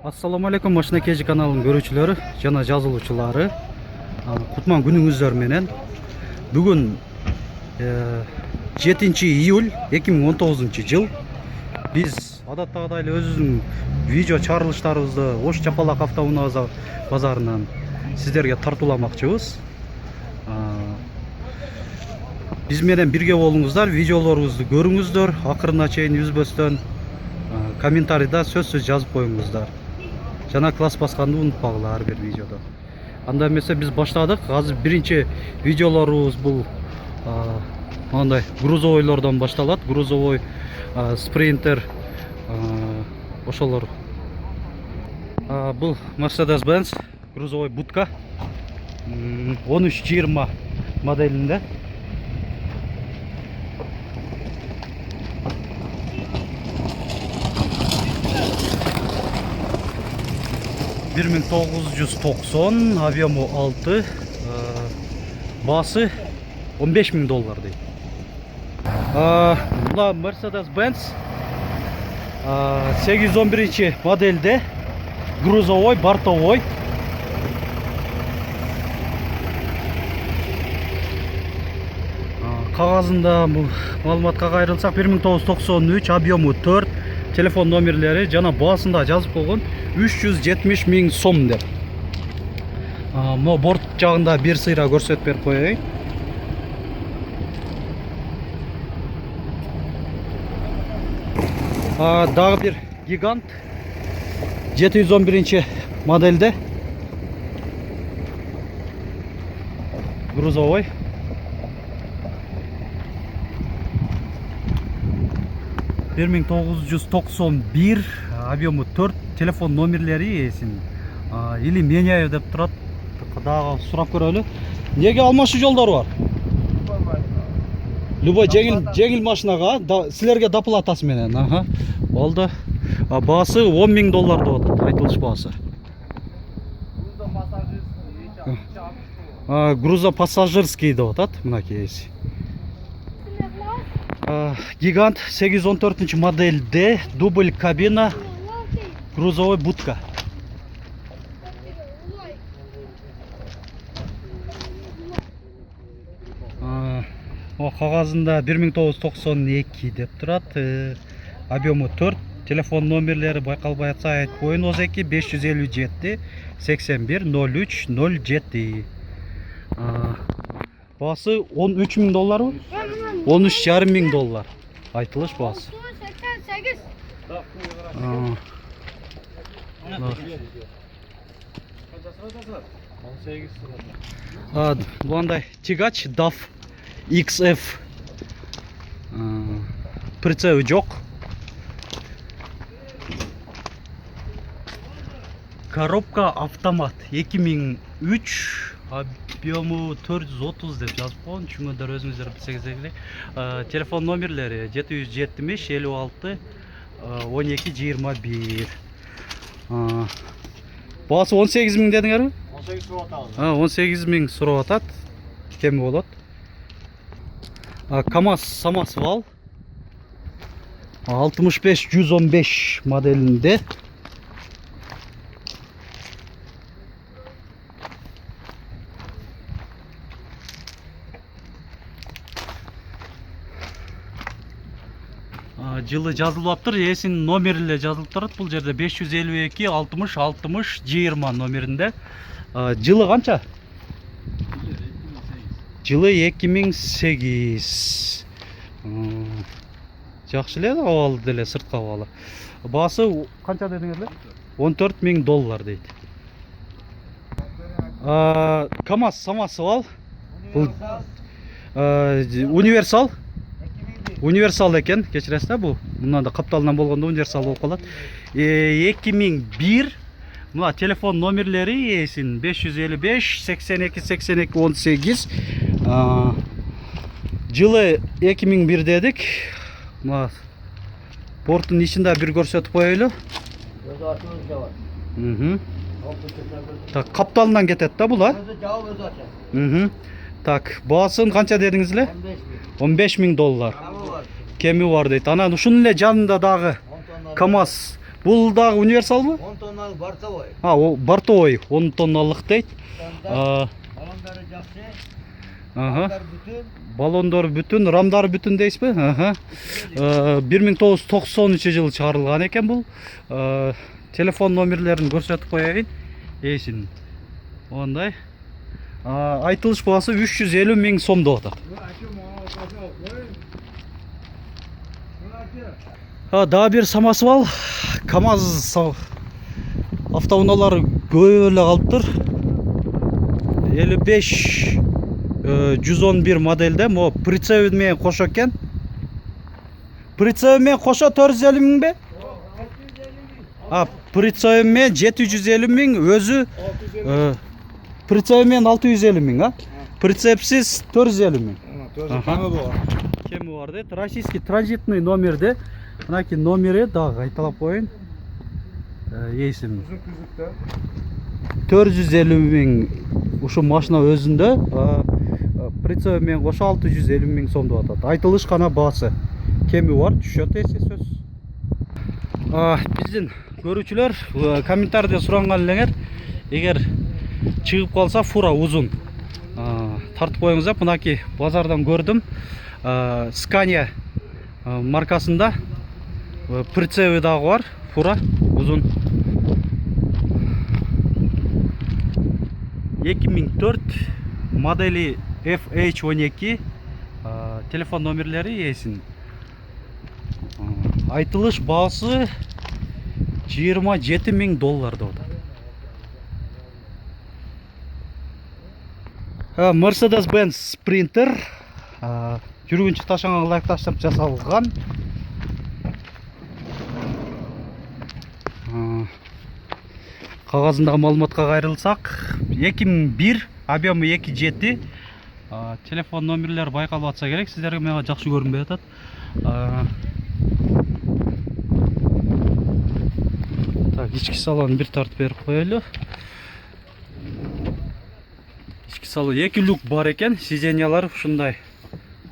Assalamu alaikum Машина KG каналының көрүүчүлөрү жана жазылуучулары. Кутман күнүңүздөр менен. Бүгүн 7-июль 2019 жыл. Биз адаттагыдай эле өзүбүздүн видео чыгарылыштарыбызды Ош Чапалак автоунаа базарынан сиздерге тартууламакчыбыз. Биз менен бирге болуңуздар, видеолорубузду көрүңүздөр, акырына чейин үзбөстөн комментарийда сөзсүз жазып коюңуздар. Жана класс басканды унутпагыла ар бир видеодо. Анда эмесе биз баштадык. Азыр биринчи видеолорубуз бул мындай грузовойлордон башталат. Грузовой, спринтер, ошолор. Бул Mercedes-Benz грузовой будка 1320 моделинде. $1990, объему 6, басы $15.000 дейт. Мына Mercedes-Benz 811 модельде грузовой, бортовой. Кагазында бул маалыматка кайрылсак 1993, объему 4, телефон номерлери жана баасында жазып койгон 370 000 сом деп. Мо борт жагында бир сыйра көрсөтүп берип коеюн. Дагы бир гигант 711 модельде грузовой. $1991, объему 4, телефон номерлери эсин. Или меняю деп турат. Дагы сурап көрөлү. Неге алмашуу жолдору бар? Любой жеңил машинага силерге доплатасы менен. Болду. Баасы $10.000 деп атат, айтылыш баасы. Грузопассажирский деп атат, мынакей эси. Гигант 814 модельде дубль кабина грузовой будка. Кагазында 1992 деп турат. Объему 4, телефон номерлери байкалбай атса айтып коюн. 32 557 81 03 07. Баасы $13.000 мы? $13.500 айтылыш баасы. 88. Буандай тягач DAF XF. Прицебі жоқ. Коробка автомат 2003, объему 430 деп жазып коюн. Чүңгөндөр өзүңүздөр билсеңиз керек. Телефон номерлери 770 56 12 21. Баасы 18.000 дедиңерби? 18.000 сурап атат. Кем болот? КамАЗ самосвал 65-115 моделинде. Жылы жазылып аптыр, эсин номери эле жазылып турат. Бул жерде 552 60 60 20 номеринде. Жылы канча? Жылы 2008. Жакшы эле, абалы деле, сырткы абалы. Баасы канча дедиңер? $14.000 дейт. КамАЗ самосвал. Бул универсал. Универсал экен, кечиресиз да, бул. Мындан да капталынан болгондо универсал болуп калат. 2001. Мына телефон номерлери эсин 555 82 82 18. Жылы 2001 дедик. Мына борттун ичинде бир көрсөтүп коелу. Так, капталынан кетет да бул, Так, баасын канча дедиңиз эле? $15.000. Кеми бар дейт. Анан ушунун эле жанында дагы КамАЗ Бул дагы универсалбы? 10 тонналық бортовой. О, бортовой 10 тонналык дейт. Балондары жақсы. Балондар бүтін. Балондор бүтүн, рамдары бүтүн дейсизби? 1993 жылы чыгарылган экен бул. Телефон номерлерин көрсөтүп коеюн. Эсин. Ондай. Айтылыш баасы 350 миң сом деп атат. Дагы бир самосвал, КАМАЗ автоунаалары көп эле калыптыр. 55 111 модельде, мо прицеп менен кошо экен. Прицеп менен кошо 450 миң бе? Прицеп менен 750 миң, өзү прицеп менен 650 миң, Прицепсиз 450 миң. Кеми бар дейт. Российский транзитный номерде. Мынаки номери дагы кайталап коеюн. Эсим. 450 миң ушу машина өзүндө, прицеп менен кошо 650 миң сом деп атат. Айтылыш гана баасы. Кеми бар, түшөт эси сөз. Биздин көрүүчүлөр комментарийде суранган элеңер, эгер чыгып калса фура узун тартып коюңуз деп, мынаки базардан көрдүм. Scania маркасында прицебі дагы бар, фура узун. 2004 модели FH12, телефон номерлери эсин. Айтылыш баасы 27 миң доллар деп атат. Mercedes-Benz Sprinter жүргүнчү ташаңан ылайыкташтырып жасалган. Кагазындагы маалыматка кайрылсак, 2001, объемы 2.7, телефон номерлери байкалып атса керек, сиздерге мага жакшы көрүнбөй атат. Так, ички салонун бир тартып берип коелу. Ички салон 2 люк бар экен, сиденьялар ушундай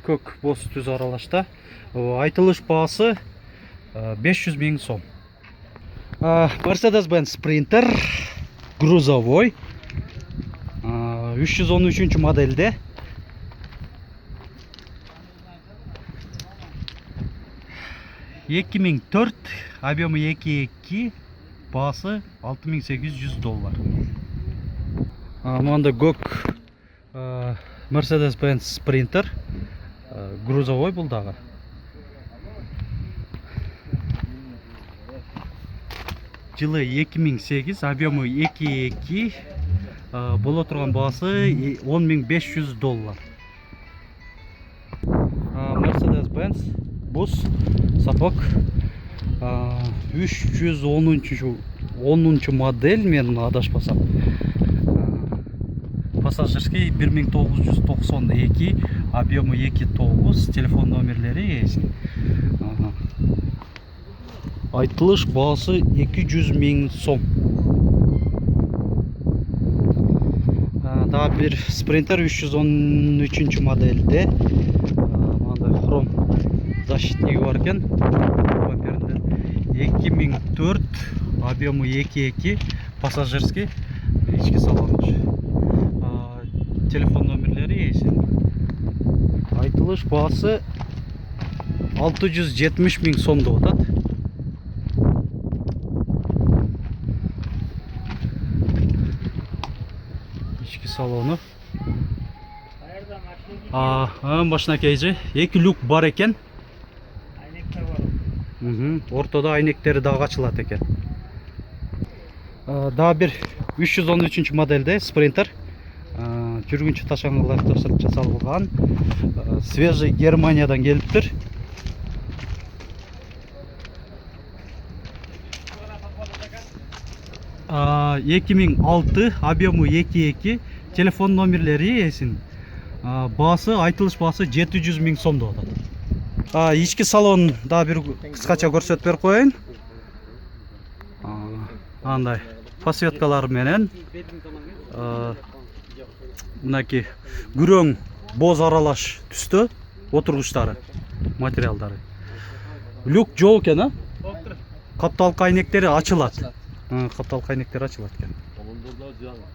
көк боз түз аралашта. Айтылыш баасы 500 миң сом. Mercedes-Benz Sprinter грузовой, 313 модельде. $2004, объемы 2.2, баасы $6800. Мында көк Mercedes-Benz Sprinter грузовой бул дагы. Жылы 2008, объемы 2.2, боло турган баасы $10.500. Mercedes-Benz бус сапок 310 модель, мен адашпасам. Пассажирский 1992, объемы 2.9, телефон номерлери эсин. Айтылыш баасы 200 миң сом. Дагы бир Sprinter 313 модельде. Мындай хром защитниги бар экен. 2004, объемы 2.2, пассажирский, ички салон. Телефон номерлери эсин. Айтылыш баасы 670 миң сом деп атат. Ички салону. Башына кейжи 2 люк бар экен. Ортодо айнектери дагы ачылат экен. Дагы бир 313 модельде Sprinter. Жүргүнчү ташаңга ылайыкташтырып жасалган. Свежий Германиядан келиптир. А 2006, объемы 2.2, телефон номерлери эсин. Баасы, айтылыш баасы 700 миң сом деп атат. Ички салон дагы бир кыскача көрсөтүп берип коеюн. Андай подсветкалар менен мынаки күрөң боз аралаш түстө отургучтары, материалдары. Люк жол экен, Капталка айнектери ачылат. Açılat. Капталка айнектери ачылат экен. Onun burada can var.